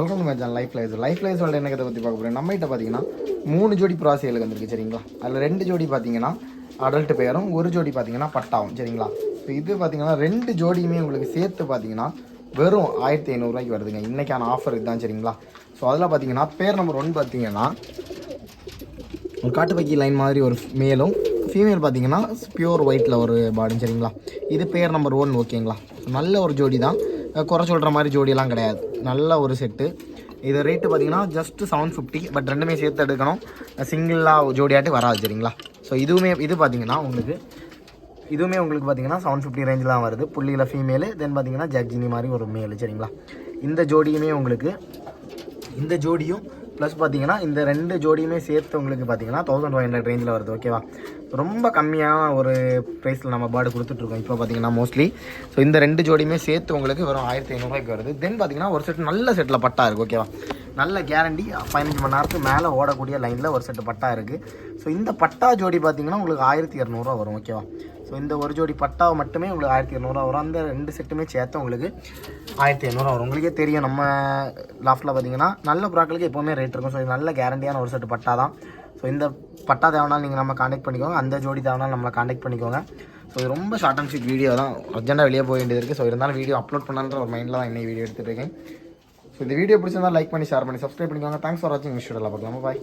Welcome மச்சான் life life சொல்லிட்டு என்ன கதை பற்றி பார்க்க போகிறேன். நம்மகிட்ட பார்த்தீங்கன்னா 3 ஜோடி புறா சேலுக்கு வந்திருக்கு சரிங்களா. அதில் 2 ஜோடி பார்த்தீங்கன்னா அடல்ட் பேரும், ஒரு ஜோடி பார்த்தீங்கன்னா பட்டாவும் சரிங்களா. ஸோ இது பார்த்தீங்கன்னா 2 ஜோடியுமே உங்களுக்கு சேர்த்து பார்த்தீங்கன்னா வெறும் 1500 ரூபாய்க்கு வருதுங்க. இன்றைக்கான ஆஃபர் இதுதான் சரிங்களா. ஸோ அதில் பார்த்தீங்கன்னா பேர் நம்பர் 1 பார்த்தீங்கன்னா ஒரு காட்டுப்பக்கி லைன் மாதிரி ஒரு மேலும், ஃபீமேல் பார்த்தீங்கன்னா பியூர் ஒயிட்டில் ஒரு பாடும் சரிங்களா. இது பேர் நம்பர் 1 ஓகேங்களா. நல்ல ஒரு ஜோடி தான், குறை சொல்கிற மாதிரி ஜோடியெல்லாம் கிடையாது, நல்ல ஒரு செட்டு. இது ரேட்டு பார்த்தீங்கன்னா ஜஸ்ட்டு 750. பட் ரெண்டுமே சேர்த்து எடுக்கணும், சிங்கிளாக ஜோடியாட்டு வராது சரிங்களா. ஸோ இது பார்த்தீங்கன்னா உங்களுக்கு பார்த்தீங்கன்னா 750 ரேஞ்சில் தான் வருது. புள்ளியில் ஃபீமேலு, தென் பார்த்தீங்கன்னா ஜர்ஜினி மாதிரி ஒரு மேலு சரிங்களா. இந்த ஜோடியுமே உங்களுக்கு இந்த ஜோடியும் ப்ளஸ் பார்த்தீங்கன்னா இந்த 2 ஜோடியுமே சேர்த்து உங்களுக்கு பார்த்தீங்கன்னா 1500 ரேஞ்சில் வருது ஓகேவா. ரொம்ப கம்மியான ஒரு ப்ரைஸில் நம்ம பேர்டு கொடுத்துட்ருக்கோம் இப்போ பார்த்தீங்கன்னா மோஸ்ட்லி. ஸோ இந்த 2 ஜோடியுமே சேர்த்து உங்களுக்கு வெறும் 1500 ரூபாய்க்கு வருது. தென் பார்த்தீங்கன்னா ஒரு செட் நல்ல செட்டில் பட்டா இருக்குது ஓகேவா. நல்ல கேரண்டி 15 மணி நேரத்துக்கு மேலே ஓடக்கூடிய லைனில் ஒரு செட்டு பட்டா இருக்குது. ஸோ இந்த பட்டா ஜோடி பார்த்தீங்கன்னா உங்களுக்கு 1200 வரும் ஓகேவா. ஸோ இந்த ஒரு ஜோடி பட்டாவை மட்டுமே உங்களுக்கு 1200 வரும். அந்த 2 செட்டுமே சேர்த்து உங்களுக்கு 1500 வரும். உங்களுக்கே தெரியும் நம்ம லாஃப்ட்டில் பார்த்தீங்கன்னா நல்ல புறாக்களுக்கு எப்போவுமே ரேட் இருக்கும். ஸோ இது நல்ல கேரண்டியான ஒரு செட்டு பட்டா தான். ஸோ இந்த பட்டா தேவைனாலும் நீங்கள் நம்ம காண்டாக்ட் பண்ணிக்கோங்க, அந்த ஜோடி தேவைனாலும் நம்மளை காண்டாக்ட் பண்ணிக்கோங்க. ஸோ இது ரொம்ப ஷார்ட் அண்ட் ஸ்வீட் வீடியோ தான், அர்ஜென்ட்டாக வெளியே போக வேண்டியது இருக்குது. ஸோ இருந்தாலும் வீடியோ அப்லோட் பண்ணன்ற ஒரு மைண்டில் தான் இன்னைக்கு வீடியோ எடுத்துகிட்டு இருக்கேன். ஸோ இந்த வீடியோ பிடிச்சிருந்தால் லைக் பண்ணி ஷேர் பண்ணி சப்ஸ்கிரைப் பண்ணிக்கோங்க. தேங்க்ஸ் ஃபார் வாட்சிங். விஷயம் பார்க்கலாமா, பாய்.